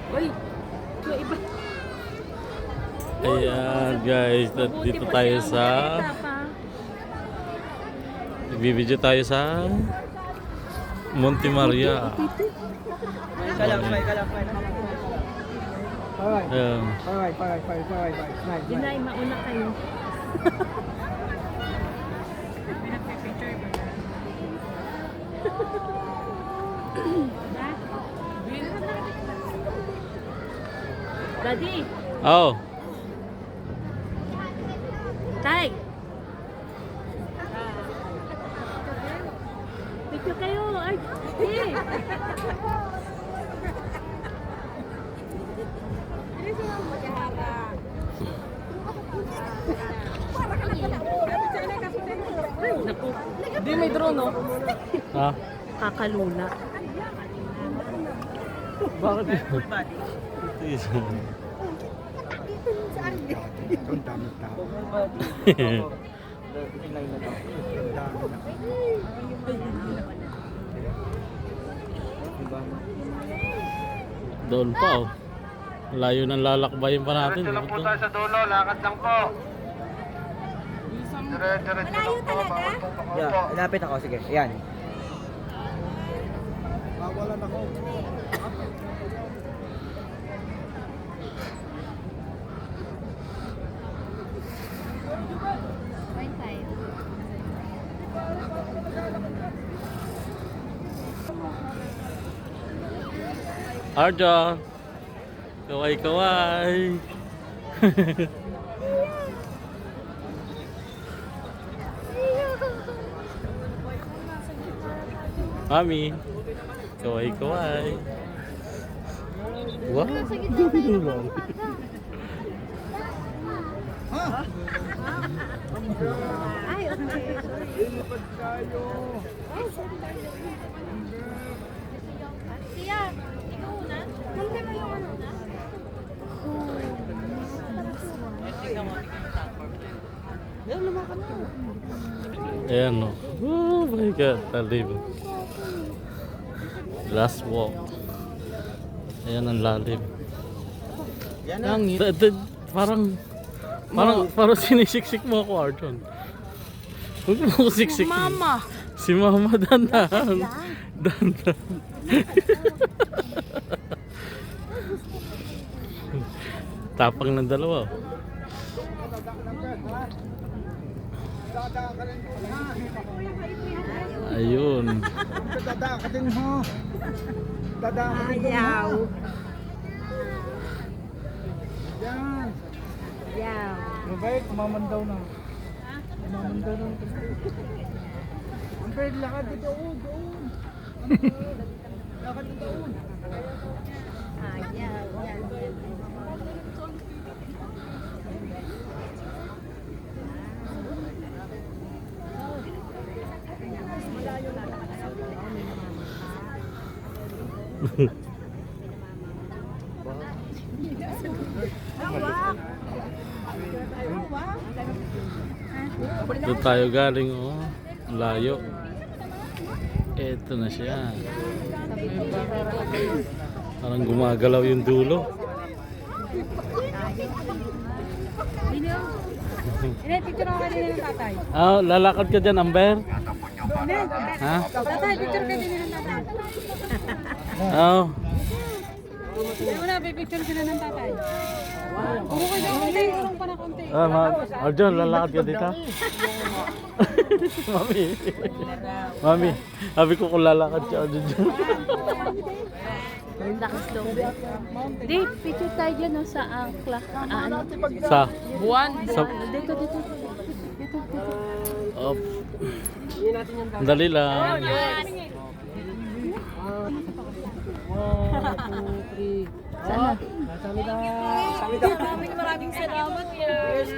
Uy, yung iba. Ayan guys, dito tayo sa nagbibideo tayo sa Monte Maria. Ayan. Dinay, mauna kayo. Daddy, Oh, Tay. Picture kayo. Ay, eh. Naku. Hindi may drone, no? ha? Kakalula. Bakit? Ang dami tao. Doon pa oh. Layo ng lalakbayin pa natin. Diretso lang po tayo sa dulo, lakad lang po. Diretso lang po, bawal pong pakaupo. Yeah, lapit ako. Sige, yan. Bawalan ako. Arjo, kaway-kaway. Mami, kaway-kaway. Wow, lang. Ay, okay. Lilipad tayo. Siya, ikaw una. Hindi mo yung ano na. Ayan o. Oh my God, talim. Last walk. Ayan ang lalim. Parang sinisiksik mo ako, Arjon. Huwag mo ako siksik. Mama. Si Mama, dandan. Dandan. Tapang ng dalawa. Ayun. Dadaan ka din ho. Dadaan ka din Ayaw. ho. Yan. Ayaw. Mabait, kumamandaw na. Kumamandaw na. Ang pwede lakad dito. Doon. Lakad dito. Ayaw. Doon tayo galing oh. Layo. Eto na siya. Parang gumagalaw yung dulo. Hindi, picture ako kanina ng tatay. Ah, lalakad ka dyan, Amber? Ha? Tatay, picture ka din ng tatay. Oh. Hindi mo na, picture sila ng tatay. Puro ka dyan, konti. Urong pa na konti. Arjon, lalakad ka dito? Mami. Mami, sabi ko kung lalakad ka Arjon dyan. Lakas daw. Di, picture tayo dyan no, sa angkla. Ano? Sa? Buwan. Sa? Dito, dito. Dito, dito. Op. Dali lang. Sana. Maraming salamat.